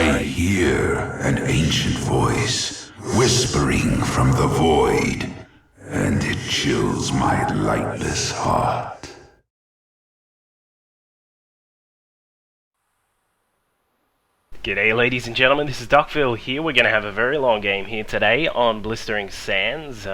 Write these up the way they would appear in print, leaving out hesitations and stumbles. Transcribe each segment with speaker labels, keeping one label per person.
Speaker 1: I hear an ancient voice whispering from the void, and it chills my lightless heart.
Speaker 2: G'day ladies and gentlemen, this is Duckville here. We're going to have a very long game here today on Blistering Sands,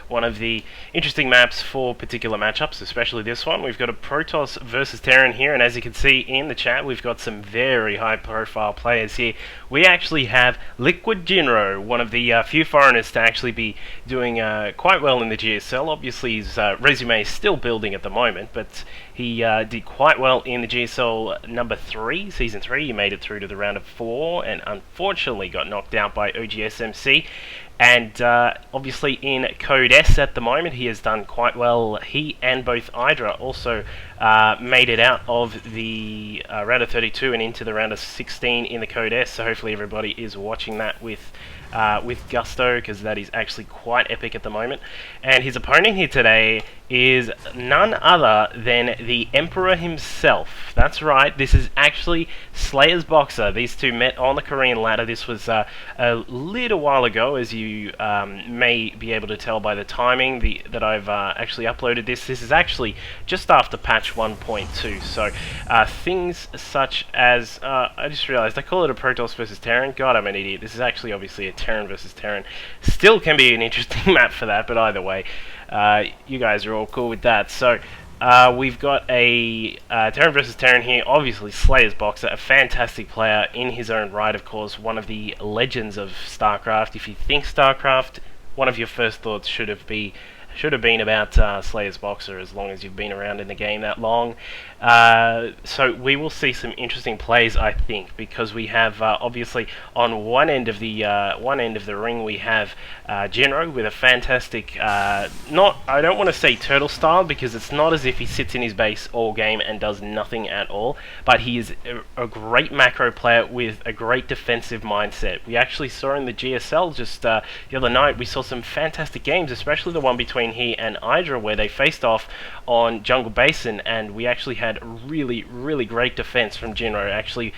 Speaker 2: one of the interesting maps for particular matchups, especially this one. We've got a Protoss versus Terran here, and as you can see in the chat, we've got some very high profile players here. We actually have LiquidJinro, one of the few foreigners to actually be doing quite well in the GSL. Obviously his resume is still building at the moment, but he did quite well in the GSL number 3, Season 3. He made it through to the round of 4 and unfortunately got knocked out by oGsEnsnare. And obviously in Code S at the moment he has done quite well. He and both Hydra also made it out of the round of 32 and into the round of 16 in the Code S. So hopefully everybody is watching that with gusto, because that is actually quite epic at the moment. And his opponent here today is none other than the Emperor himself. That's right, this is actually Slayer's Boxer. These two met on the Korean ladder. This was a little while ago, as you may be able to tell by the timing that I've actually uploaded this. This is actually just after patch 1.2, so things such as, I just realized I call it a Protoss versus Terran. God, I'm an idiot. This is actually obviously a Terran versus Terran. Still can be an interesting map for that, but either way, you guys are all cool with that. So we've got a Terran versus Terran here. Obviously Slayer's Boxer, a fantastic player in his own right, of course, one of the legends of StarCraft. If you think StarCraft, one of your first thoughts should have been about Slayer's Boxer, as long as you've been around in the game that long. So we will see some interesting plays, I think, because we have obviously on one end of the ring we have Jinro with a fantastic, I don't want to say turtle style, because it's not as if he sits in his base all game and does nothing at all, but he is a great macro player with a great defensive mindset. We actually saw in the GSL just the other night, we saw some fantastic games, especially the one between he and Hydra, where they faced off on Jungle Basin, and we actually had really, really great defense from Jinro. Actually,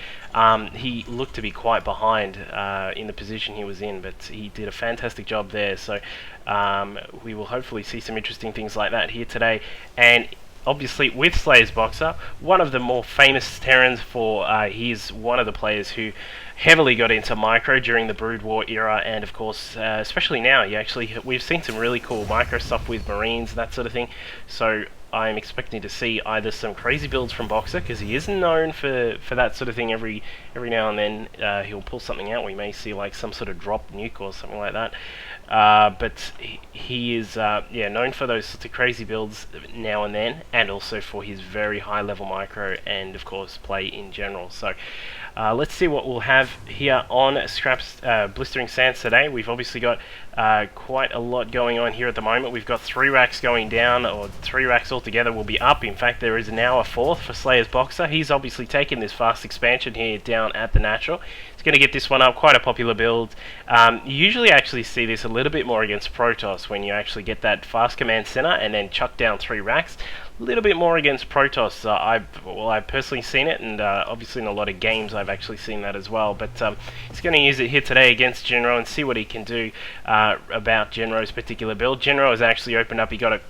Speaker 2: he looked to be quite behind in the position he was in, but he did a fantastic job there. So we will hopefully see some interesting things like that here today. And obviously with Slayer's Boxer, one of the more famous Terrans for he's one of the players who heavily got into micro during the Brood War era, and of course especially now we've seen some really cool micro stuff with Marines, that sort of thing. So I'm expecting to see either some crazy builds from Boxer, because he is known for that sort of thing. Every now and then he'll pull something out. We may see like some sort of drop nuke or something like that. But he is known for those sorts of crazy builds now and then, and also for his very high level micro and of course play in general. So let's see what we'll have here on Scraps Blistering Sands today. We've obviously got quite a lot going on here at the moment. We've got 3 racks going down, or 3 racks altogether will be up. In fact, there is now a 4th for Slayer's Boxer. He's obviously taken this fast expansion here down at the natural. He's going to get this one up, quite a popular build. You usually actually see this a little bit more against Protoss, when you actually get that fast command center and then chuck down 3 racks. A little bit more against Protoss. I've personally seen it, and obviously in a lot of games I've actually seen that as well. But he's going to use it here today against Jinro and see what he can do about Jinro's particular build. Jinro has actually opened up. He got a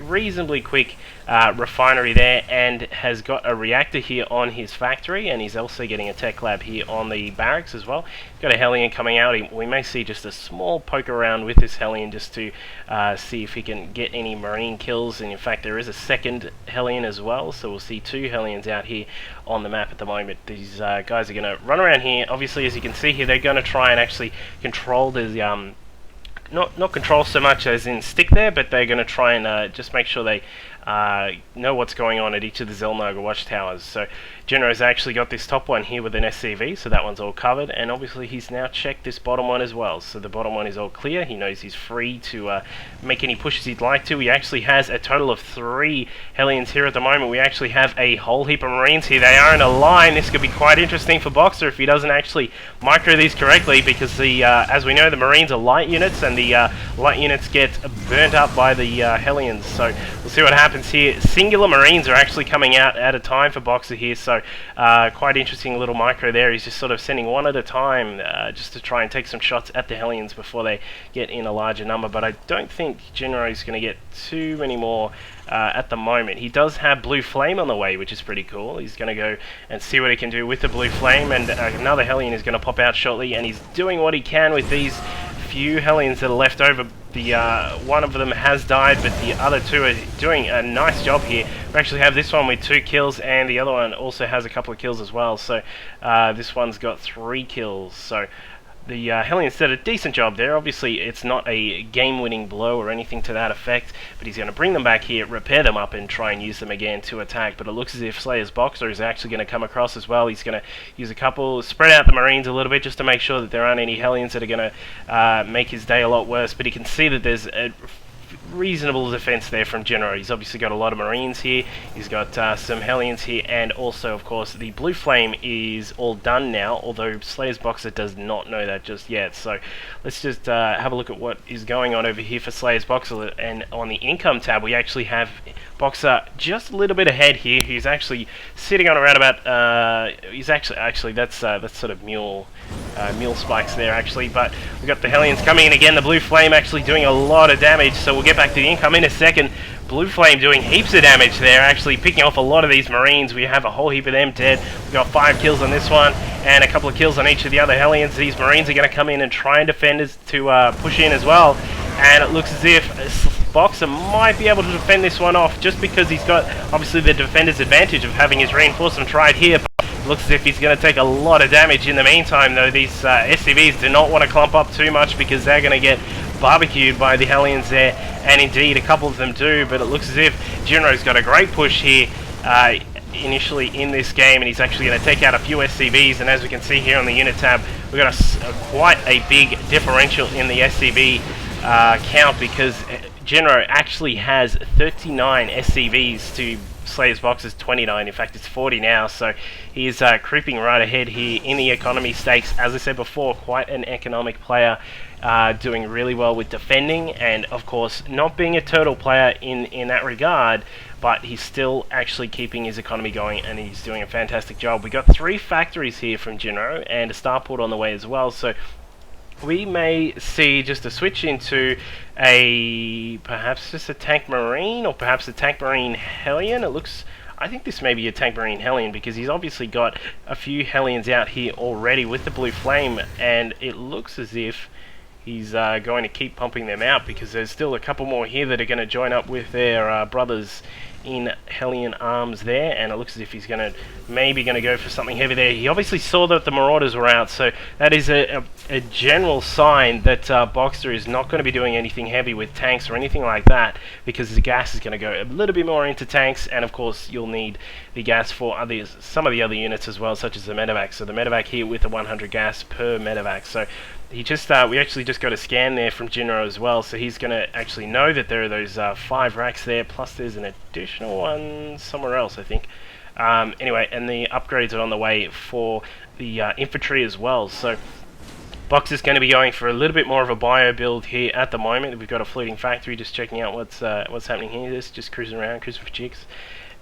Speaker 2: reasonably quick refinery there, and has got a reactor here on his factory, and he's also getting a tech lab here on the barracks as well. He's got a Hellion coming out. We may see just a small poke around with this Hellion just to see if he can get any Marine kills, and in fact there is a second Hellion as well, so we'll see 2 Hellions out here on the map at the moment. These guys are going to run around here. Obviously, as you can see here, they're going to try and actually control the not control so much as in stick there, but they're going to try and just make sure they know what's going on at each of the Zelnaga watchtowers. So Jinro's actually got this top one here with an SCV, so that one's all covered, and obviously he's now checked this bottom one as well, so the bottom one is all clear. He knows he's free to make any pushes he'd like to. He actually has a total of 3 Hellions here at the moment. We actually have a whole heap of Marines here. They are in a line. This could be quite interesting for Boxer if he doesn't actually micro these correctly, because as we know, the Marines are light units, and the light units get burnt up by the Hellions. So we'll see what happens. happens here. Singular Marines are actually coming out at a time for Boxer here, so quite interesting little micro there. He's just sort of sending one at a time just to try and take some shots at the Hellions before they get in a larger number, but I don't think Jinro is going to get too many more at the moment. He does have Blue Flame on the way, which is pretty cool. He's going to go and see what he can do with the Blue Flame, and another Hellion is going to pop out shortly, and he's doing what he can with these few Hellions that are left over. The one of them has died, but the other two are doing a nice job here. We actually have this one with 2 kills, and the other one also has a couple of kills as well. So this one's got 3 kills. So the Hellions did a decent job there. Obviously, it's not a game-winning blow or anything to that effect, but he's going to bring them back here, repair them up, and try and use them again to attack. But it looks as if Slayer's Boxer is actually going to come across as well. He's going to use a couple, spread out the Marines a little bit just to make sure that there aren't any Hellions that are going to make his day a lot worse. But he can see that there's a reasonable defense there from Jinro. He's obviously got a lot of Marines here, he's got some Hellions here, and also of course the Blue Flame is all done now, although Slayer's Boxer does not know that just yet. So let's just have a look at what is going on over here for Slayer's Boxer. And on the income tab we actually have Boxer just a little bit ahead here. He's actually sitting on around about he's actually that's sort of mule spikes there actually, but we've got the Hellions coming in again. The Blue Flame actually doing a lot of damage, so we'll get back to the income in a second. Blue Flame doing heaps of damage there, actually picking off a lot of these Marines. We have a whole heap of them dead. We've got 5 kills on this one and a couple of kills on each of the other Hellions. These Marines are going to come in and try and defend us to push in as well, and it looks as if Boxer might be able to defend this one off just because he's got obviously the defender's advantage of having his reinforcement right here. Looks as if he's going to take a lot of damage in the meantime, though. These SCVs do not want to clump up too much because they're going to get barbecued by the Hellions there, and indeed a couple of them do. But it looks as if Jinro's got a great push here initially in this game, and he's actually going to take out a few SCVs. And as we can see here on the unit tab, we've got quite a big differential in the SCV count, because Jinro actually has 39 SCVs to Slayer's Boxer's 29. In fact, it's 40 now, so he is creeping right ahead here in the economy stakes. As I said before, quite an economic player, doing really well with defending, and of course not being a turtle player in that regard, but he's still actually keeping his economy going, and he's doing a fantastic job. We got 3 factories here from Jinro and a starport on the way as well, so we may see just a switch into perhaps just a tank Marine, or perhaps a tank Marine Hellion. I think this may be a tank Marine Hellion, because he's obviously got a few Hellions out here already with the Blue Flame, and it looks as if he's going to keep pumping them out, because there's still a couple more here that are going to join up with their brothers in Hellion arms there, and it looks as if he's maybe going to go for something heavy there. He obviously saw that the Marauders were out, so that is a general sign that Boxer is not going to be doing anything heavy with tanks or anything like that, because the gas is going to go a little bit more into tanks, and of course you'll need the gas for some of the other units as well, such as the medevac. So the medevac here with the 100 gas per medevac. So he just we actually just got a scan there from Jinro as well, so he's going to actually know that there are those 5 racks there, plus there's an additional one somewhere else, I think. Anyway, and the upgrades are on the way for the infantry as well. So Boxer's going to be going for a little bit more of a bio build here at the moment. We've got a floating factory, just checking out what's happening here. Just cruising around, cruising for chicks.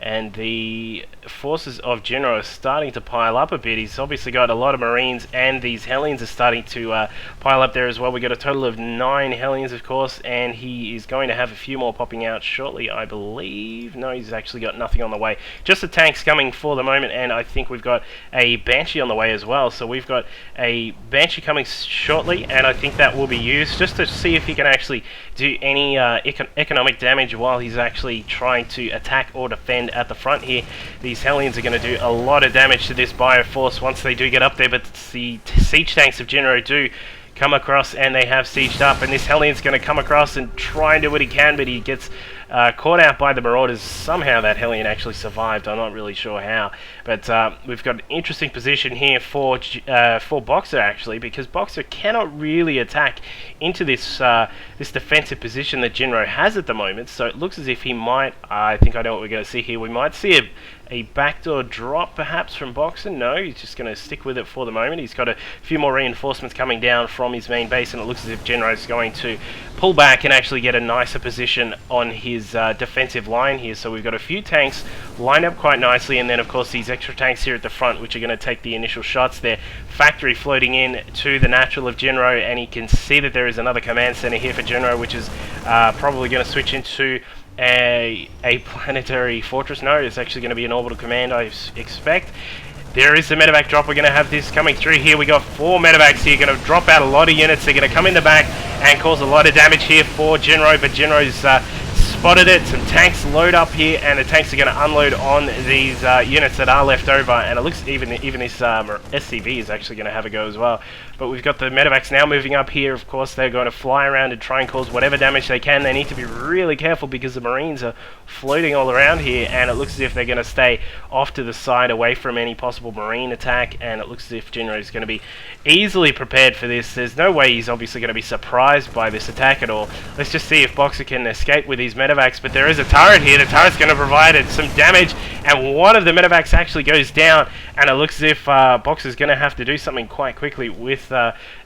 Speaker 2: And the forces of Jinro are starting to pile up a bit. He's obviously got a lot of Marines, and these Hellions are starting to pile up there as well. We got a total of 9 Hellions, of course, and he is going to have a few more popping out shortly, I believe. No, he's actually got nothing on the way. Just the tanks coming for the moment, and I think we've got a Banshee on the way as well. So we've got a Banshee coming shortly, and I think that will be used just to see if he can actually do any economic damage while he's actually trying to attack or defend at the front here. These Hellions are going to do a lot of damage to this Bioforce once they do get up there, but the siege tanks of Jinro do come across, and they have sieged up, and this Hellion's going to come across and try and do what he can, but he gets caught out by the Marauders. Somehow that Hellion actually survived. I'm not really sure how, but we've got an interesting position here for Boxer, actually, because Boxer cannot really attack into this this defensive position that Jinro has at the moment. So it looks as if he might, I think I know what we're going to see here, we might see a backdoor drop perhaps from Boxer. No, he's just going to stick with it for the moment. He's got a few more reinforcements coming down from his main base, and it looks as if Jinro is going to pull back and actually get a nicer position on his defensive line here. So we've got a few tanks lined up quite nicely, and then of course these extra tanks here at the front, which are going to take the initial shots there. Factory floating in to the natural of Jinro, and you can see that there is another command center here for Jinro, which is probably going to switch into a planetary fortress. No, it's actually going to be an orbital command, I expect. There is the medevac drop. We're going to have this coming through here. We got 4 medevacs here, going to drop out a lot of units. They're going to come in the back and cause a lot of damage here for Jinro, but Jinro's spotted it. Some tanks load up here, and the tanks are going to unload on these units that are left over, and it looks even this SCV is actually going to have a go as well. But we've got the medevacs now moving up here. Of course, they're going to fly around and try and cause whatever damage they can. They need to be really careful because the Marines are floating all around here, and it looks as if they're going to stay off to the side away from any possible Marine attack, and it looks as if Jinro is going to be easily prepared for this. There's no way he's obviously going to be surprised by this attack at all. Let's just see if Boxer can escape with these medevacs, but there is a turret here. The turret's going to provide it some damage, and one of the medevacs actually goes down, and it looks as if Boxer's going to have to do something quite quickly with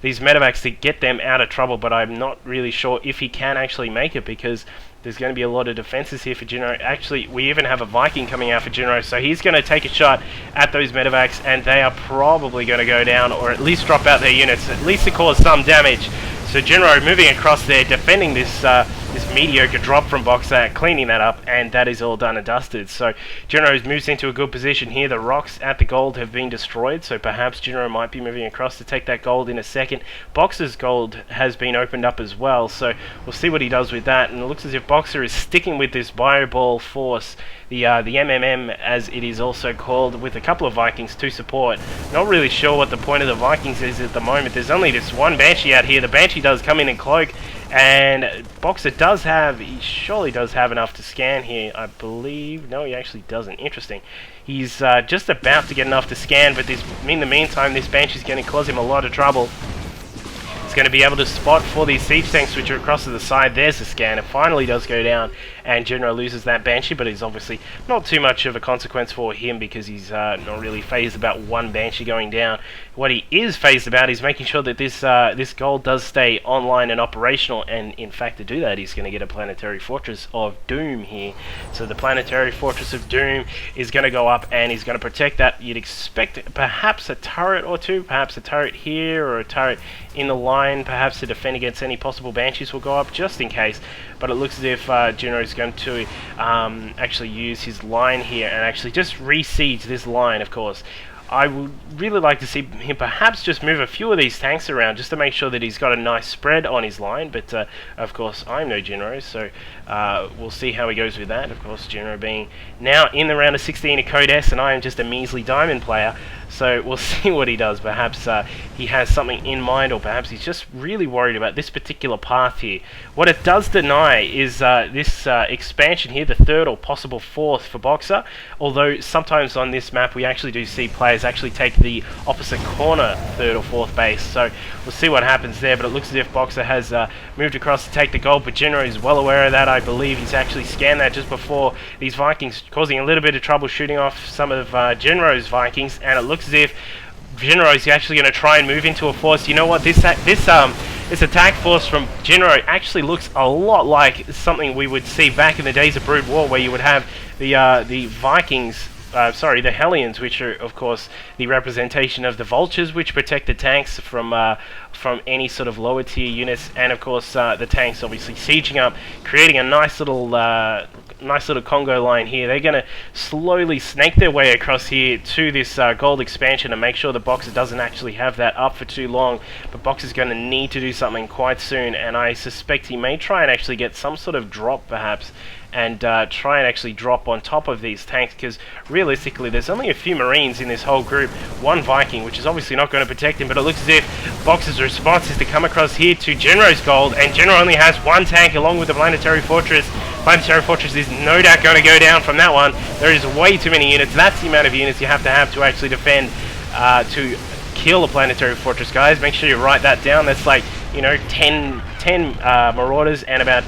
Speaker 2: these medevacs to get them out of trouble, but I'm not really sure if he can actually make it because there's going to be a lot of defenses here for Jinro. Actually, we even have a Viking coming out for Jinro, so he's going to take a shot at those medevacs, and they are probably going to go down, or at least drop out their units, at least to cause some damage. So Jinro moving across there, defending this this mediocre drop from Boxer, cleaning that up, and that is all done and dusted. So Jinro moves into a good position here. The rocks at the gold have been destroyed, so perhaps Jinro might be moving across to take that gold in a second. Boxer's gold has been opened up as well, so we'll see what he does with that. And it looks as if Boxer is sticking with this Bioball force, the MMM as it is also called, with a couple of Vikings to support. Not really sure what the point of the Vikings is at the moment. There's only this one Banshee out here. The Banshee does come in and cloak, and Boxer does have, he surely does have enough to scan here, I believe. No, he actually doesn't. Interesting. He's just about to get enough to scan, but in the meantime, this Banshee's going to cause him a lot of trouble. He's going to be able to spot for these siege tanks which are across to the side. There's the scan. It finally does go down, and Jinro loses that Banshee, but it's obviously not too much of a consequence for him because he's not really phased about one Banshee going down. What he is phased about is making sure that this gold does stay online and operational, and in fact to do that he's going to get a planetary fortress of doom here. So the planetary fortress of doom is going to go up, and he's going to protect that. You'd expect perhaps a turret or two, perhaps a turret here or a turret in the line, perhaps to defend against any possible Banshees will go up just in case, but it looks as if Jinro is going to actually use his line here and actually just re-siege this line. Of course, I would really like to see him perhaps just move a few of these tanks around just to make sure that he's got a nice spread on his line, but of course I'm no Jinro, so we'll see how he goes with that. Of course, Jinro being now in the round of 16 of Code S, and I am just a measly diamond player, so we'll see what he does. Perhaps he has something in mind, or perhaps he's just really worried about this particular path here. What it does deny is this expansion here, the third or possible fourth for Boxer, although sometimes on this map we actually do see players actually take the opposite corner third or fourth base, so we'll see what happens there. But it looks as if Boxer has moved across to take the gold, but Jinro is well aware of that. I believe he's actually scanned that just before these Vikings, causing a little bit of trouble shooting off some of Jinro's Vikings, and it looks as if Jinro is actually going to try and move into a force. You know what, this attack force from Jinro actually looks a lot like something we would see back in the days of Brood War, where you would have the Vikings, the Hellions, which are of course the representation of the Vultures, which protect the tanks from any sort of lower tier units, and of course the tanks obviously sieging up, creating a nice little Congo line here. They're going to slowly snake their way across here to this gold expansion and make sure the Boxer doesn't actually have that up for too long. But Boxer's going to need to do something quite soon, and I suspect he may try and actually get some sort of drop perhaps, and try and actually drop on top of these tanks, because realistically there's only a few Marines in this whole group, one Viking, which is obviously not going to protect him. But it looks as if Boxer's response is to come across here to Jinro's gold, and Jinro only has one tank along with the planetary fortress. Planetary fortress is no doubt going to go down from that one. There is way too many units. That's the amount of units you have to actually defend to kill a planetary fortress, guys. Make sure you write that down. That's like, you know, 10 Marauders and about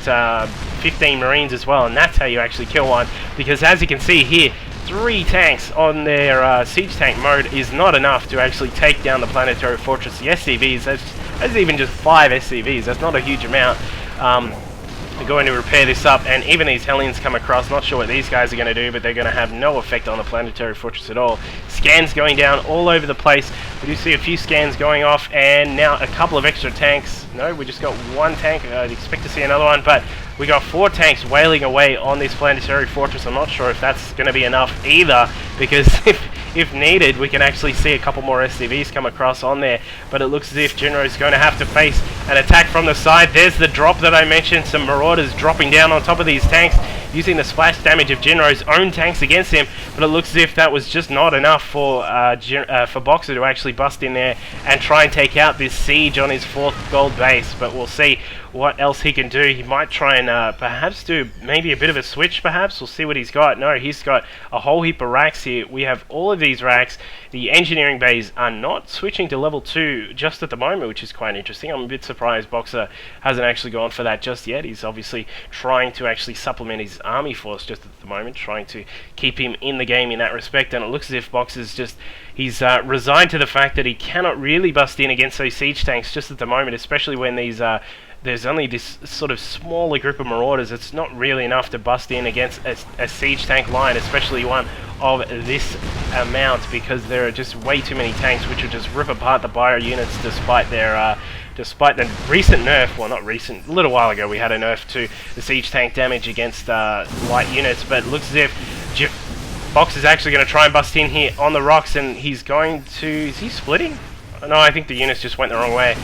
Speaker 2: 15 Marines as well, and that's how you actually kill one. Because as you can see here, 3 tanks on their siege tank mode is not enough to actually take down the planetary fortress. The SCVs, that's even just 5 SCVs, that's not a huge amount. They're going to repair this up, and even these Hellions come across. Not sure what these guys are going to do, but they're going to have no effect on the planetary fortress at all. Scans going down all over the place. We do see a few scans going off, and now a couple of extra tanks. No, we just got 1 tank. I'd expect to see another one, but we got 4 tanks wailing away on this planetary fortress. I'm not sure if that's going to be enough either, because if needed, we can actually see a couple more SCVs come across on there, but it looks as if Jinro is going to have to face an attack from the side. There's the drop that I mentioned, some Marauders dropping down on top of these tanks, using the splash damage of Jinro's own tanks against him, but it looks as if that was just not enough for Boxer to actually bust in there and try and take out this siege on his 4th gold base. But we'll see what else he can do. He might try and perhaps do maybe a bit of a switch, perhaps. We'll see what he's got. No, he's got a whole heap of racks here. We have all of these racks. The engineering bays are not switching to level 2 just at the moment, which is quite interesting. I'm a bit surprised Boxer hasn't actually gone for that just yet. He's obviously trying to actually supplement his army force just at the moment, trying to keep him in the game in that respect, and it looks as if Boxer's just, he's resigned to the fact that he cannot really bust in against those siege tanks just at the moment, especially when these there's only this sort of smaller group of Marauders. It's not really enough to bust in against a siege tank line, especially one of this amount, because there are just way too many tanks which will just rip apart the bio units despite their despite the recent nerf. Well, not recent, a little while ago we had a nerf to the siege tank damage against light units, but it looks as if Box is actually going to try and bust in here on the rocks, and he's going to, is he splitting? No, I think the units just went the wrong way.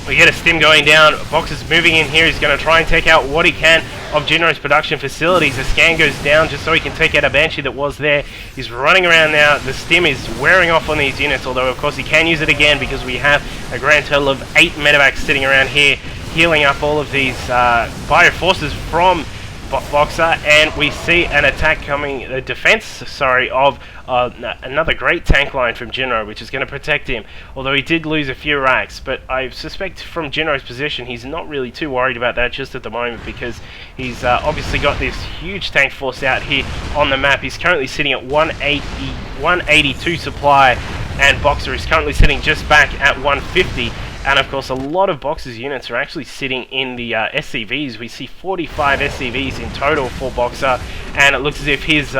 Speaker 2: We get a stim going down. Box is moving in here. He's going to try and take out what he can of Jinro's production facilities. The scan goes down just so he can take out a Banshee that was there. He's running around now. The stim is wearing off on these units, although of course he can use it again because we have a grand total of 8 medevacs sitting around here healing up all of these bio forces from Boxer, and we see an attack coming, a defense, sorry, of another great tank line from Jinro, which is going to protect him, although he did lose a few racks. But I suspect from Jinro's position he's not really too worried about that just at the moment, because he's obviously got this huge tank force out here on the map. He's currently sitting at 182 supply, and Boxer is currently sitting just back at 150. And of course a lot of Boxer's units are actually sitting in the SCVs. We see 45 SCVs in total for Boxer, and it looks as if his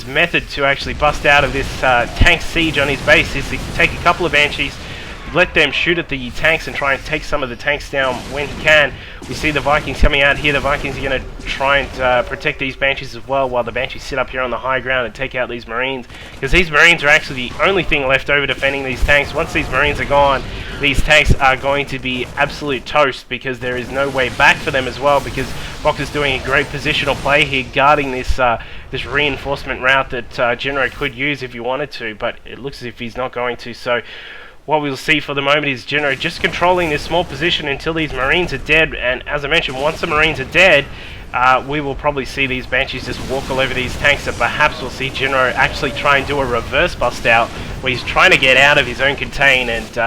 Speaker 2: method to actually bust out of this tank siege on his base is to take a couple of Banshees, let them shoot at the tanks and try and take some of the tanks down when he can. We see the Vikings coming out here. The Vikings are going to try and protect these Banshees as well, while the Banshees sit up here on the high ground and take out these Marines, because these Marines are actually the only thing left over defending these tanks. Once these Marines are gone, these tanks are going to be absolute toast, because there is no way back for them as well, because Boxer's doing a great positional play here, guarding this this reinforcement route that Jinro could use if he wanted to, but it looks as if he's not going to. So what we'll see for the moment is Jinro just controlling this small position until these Marines are dead, and as I mentioned, once the Marines are dead, we will probably see these Banshees just walk all over these tanks, and perhaps we'll see Jinro actually try and do a reverse bust out, where he's trying to get out of his own contain, and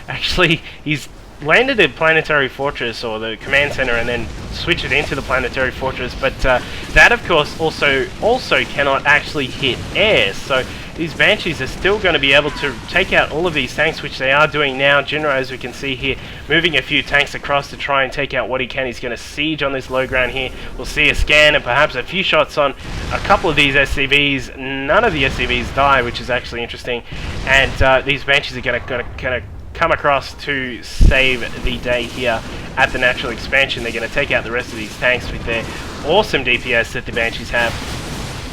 Speaker 2: actually he's landed a planetary fortress or the command center and then switch it into the planetary fortress, but that of course also cannot actually hit air, so these Banshees are still going to be able to take out all of these tanks, which they are doing now. Jinro, as we can see here, moving a few tanks across to try and take out what he can. He's going to siege on this low ground here. We'll see a scan and perhaps a few shots on a couple of these SCVs. None of the SCVs die, which is actually interesting, and these Banshees are going to come across to save the day here at the natural expansion. They're going to take out the rest of these tanks with their awesome DPS that the Banshees have,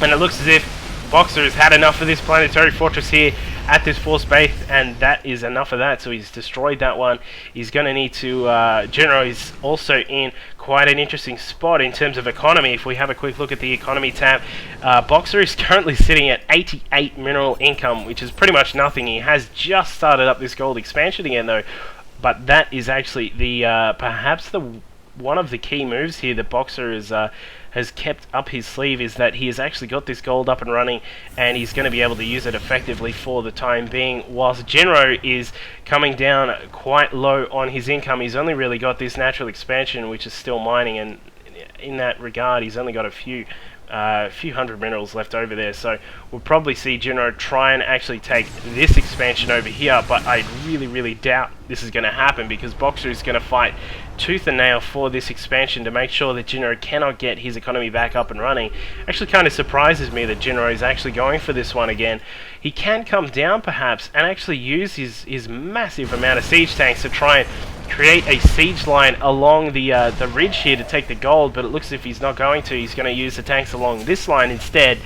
Speaker 2: and it looks as if Boxer has had enough of this planetary fortress here at this force base, and that is enough of that, so he's destroyed that one. He's going to need to, Jinro is also in quite an interesting spot in terms of economy. If we have a quick look at the economy tab, Boxer is currently sitting at 88 mineral income, which is pretty much nothing. He has just started up this gold expansion again though, but that is actually the, perhaps the one of the key moves here that Boxer is has kept up his sleeve, is that he has actually got this gold up and running, and he's going to be able to use it effectively for the time being. Whilst Jinro is coming down quite low on his income, he's only really got this natural expansion, which is still mining, and in that regard he's only got a few a few hundred minerals left over there, so we'll probably see Jinro try and actually take this expansion over here, but I really doubt this is going to happen because Boxer is going to fight tooth and nail for this expansion to make sure that Jinro cannot get his economy back up and running. Actually kind of surprises me that Jinro is actually going for this one again. He can come down perhaps and actually use his massive amount of siege tanks to try and create a siege line along the ridge here to take the gold, but it looks as if he's not going to. He's going to use the tanks along this line instead,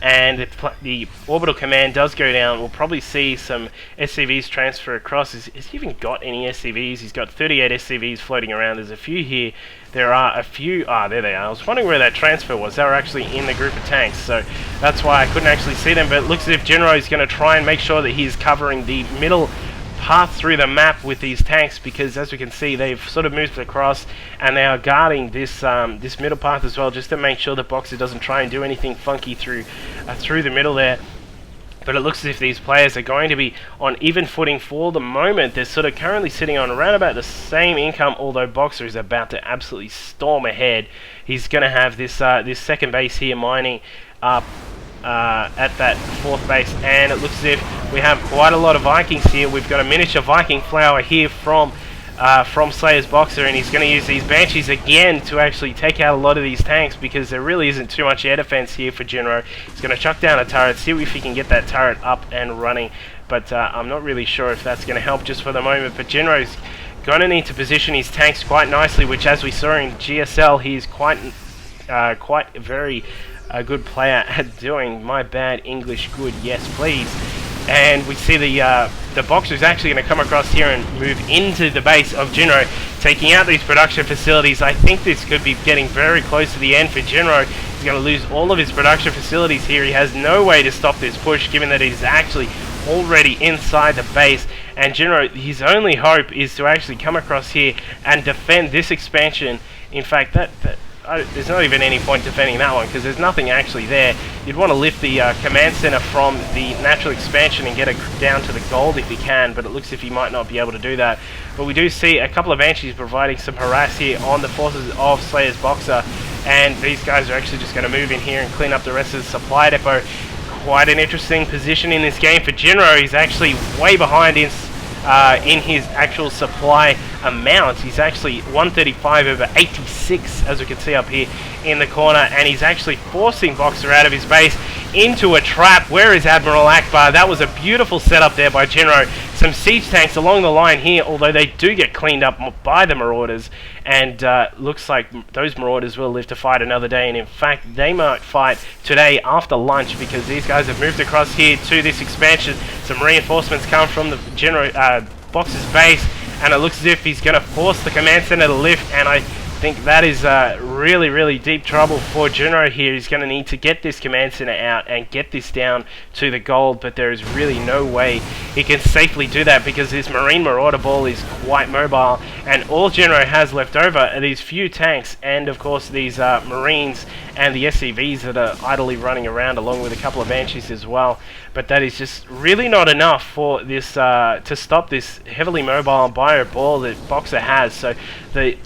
Speaker 2: and if the orbital command does go down, we'll probably see some SCVs transfer across. Has he even got any SCVs? He's got 38 SCVs floating around. There's a few here. There are a few... there they are. I was wondering where that transfer was. They were actually in the group of tanks, so that's why I couldn't actually see them, but it looks as if Jinro is going to try and make sure that he's covering the middle path through the map with these tanks, because as we can see they've sort of moved across and they are guarding this this middle path as well, just to make sure that Boxer doesn't try and do anything funky through the middle there. But it looks as if these players are going to be on even footing for the moment. They're sort of currently sitting on around about the same income, although Boxer is about to absolutely storm ahead. He's going to have this this second base here mining up at that fourth base, and it looks as if we have quite a lot of Vikings here. We've got a miniature Viking flower here from Slayer's Boxer, and he's going to use these Banshees again to actually take out a lot of these tanks, because there really isn't too much air defense here for Jinro. He's going to chuck down a turret, see if he can get that turret up and running, but I'm not really sure if that's going to help just for the moment. But Jinro's going to need to position his tanks quite nicely, which, as we saw in GSL, he's quite very a good player at doing. My bad English good, yes please. And we see the Boxer is actually going to come across here and move into the base of Jinro, taking out these production facilities. I think this could be getting very close to the end for Jinro. He's going to lose all of his production facilities here. He has no way to stop this push, given that he's actually already inside the base. And Jinro, his only hope is to actually come across here and defend this expansion. In fact, there's not even any point defending that one, because there's nothing actually there. You'd want to lift the command center from the natural expansion and get it down to the gold if you can, but it looks as if you might not be able to do that. But we do see a couple of Banshees providing some harass here on the forces of Slayer's Boxer, and these guys are actually just going to move in here and clean up the rest of the supply depot. Quite an interesting position in this game for Jinro. He's actually way behind in his actual supply amount. He's actually 135 over 86, as we can see up here in the corner, and he's actually forcing Boxer out of his base into a trap. Where is Admiral Akbar? That was a beautiful setup there by Jinro. Some siege tanks along the line here, although they do get cleaned up by the Marauders, and looks like those Marauders will live to fight another day, and in fact they might fight today after lunch, because these guys have moved across here to this expansion. Some reinforcements come from the Jinro Boxer's base, and it looks as if he's going to force the command center to lift, and I think that is really deep trouble for Jinro here. He's going to need to get this command center out and get this down to the gold, but there is really no way he can safely do that, because this Marine Marauder ball is quite mobile, and all Jinro has left over are these few tanks, and of course these Marines and the SCVs that are idly running around, along with a couple of Banshees as well. But that is just really not enough for this to stop this heavily mobile bio ball that Boxer has. So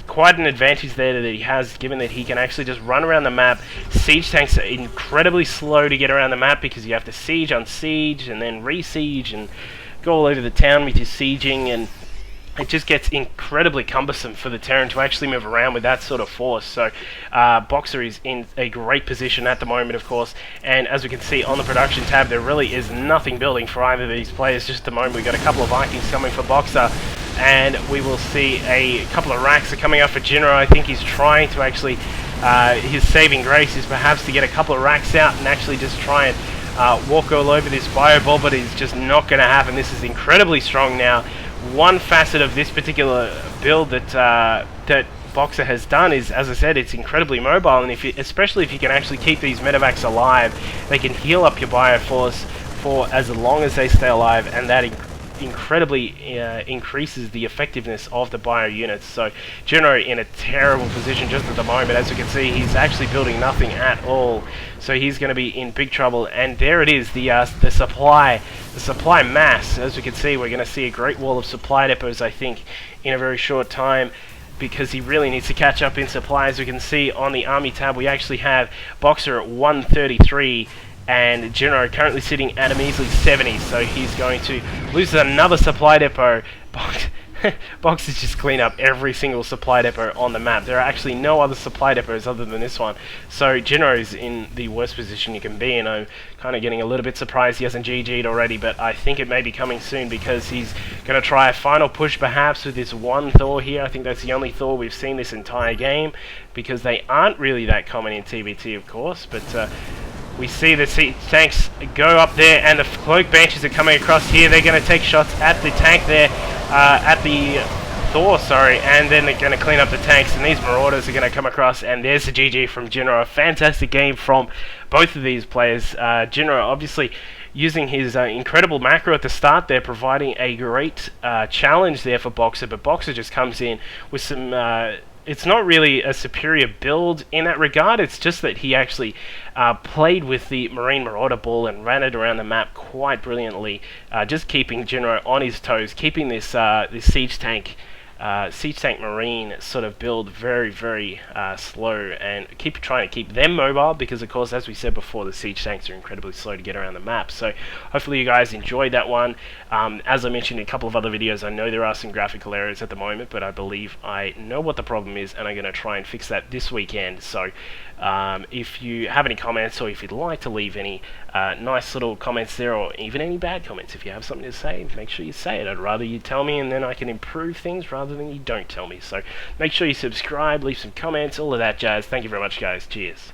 Speaker 2: quite an advantage there that he has, given that he can actually just run around the map. Siege tanks are incredibly slow to get around the map, because you have to siege on siege and then re-siege and go all over the town with your sieging, and it just gets incredibly cumbersome for the Terran to actually move around with that sort of force. So Boxer is in a great position at the moment, of course, and as we can see on the production tab, there really is nothing building for either of these players just at the moment. We've got a couple of Vikings coming for Boxer, and we will see a couple of racks are coming up for Jinro. I think he's trying to actually, his saving grace is perhaps to get a couple of racks out and actually just try and walk all over this bio ball, but it's just not going to happen. This is incredibly strong now. One facet of this particular build that Boxer has done is, as I said, it's incredibly mobile, and especially if you can actually keep these medevacs alive, they can heal up your bioforce for as long as they stay alive, and that incredibly increases the effectiveness of the bio units. So Jinro in a terrible position just at the moment. As you can see, he's actually building nothing at all, so he's going to be in big trouble. And there it is, the supply mass. As we can see, we're going to see a great wall of supply depots, I think, in a very short time. because he really needs to catch up in supply. As we can see on the army tab, we actually have Boxer at 133 and Jinro currently sitting at a measly 70, so he's going to lose another supply depot. Boxers just clean up every single supply depot on the map. There are actually no other supply depots other than this one, so Jinro's in the worst position you can be, and I'm kind of getting a little bit surprised he hasn't GG'd already, but I think it may be coming soon because he's going to try a final push perhaps with this one Thor here. I think that's the only Thor we've seen this entire game, because they aren't really that common in TvT, of course, but we see the tanks go up there, and the cloak benches are coming across here. They're going to take shots at the tank there, at the Thor, sorry, and then they're going to clean up the tanks, and these Marauders are going to come across, and there's the GG from Jinro. A fantastic game from both of these players. Jinro obviously using his incredible macro at the start there, providing a great challenge there for Boxer, but Boxer just comes in with some... it's not really a superior build in that regard, it's just that he actually played with the Marine Marauder ball and ran it around the map quite brilliantly, just keeping Jinro on his toes, keeping this this Siege Tank Marine sort of build very, very slow, and trying to keep them mobile, because of course, as we said before, the Siege Tanks are incredibly slow to get around the map. So hopefully you guys enjoyed that one. As I mentioned in a couple of other videos, I know there are some graphical errors at the moment, but I believe I know what the problem is, and I'm going to try and fix that this weekend. So if you have any comments, or if you'd like to leave any nice little comments there, or even any bad comments, if you have something to say, make sure you say it. I'd rather you tell me, and then I can improve things, rather than you don't tell me. So make sure you subscribe, leave some comments, all of that jazz. Thank you very much, guys. Cheers.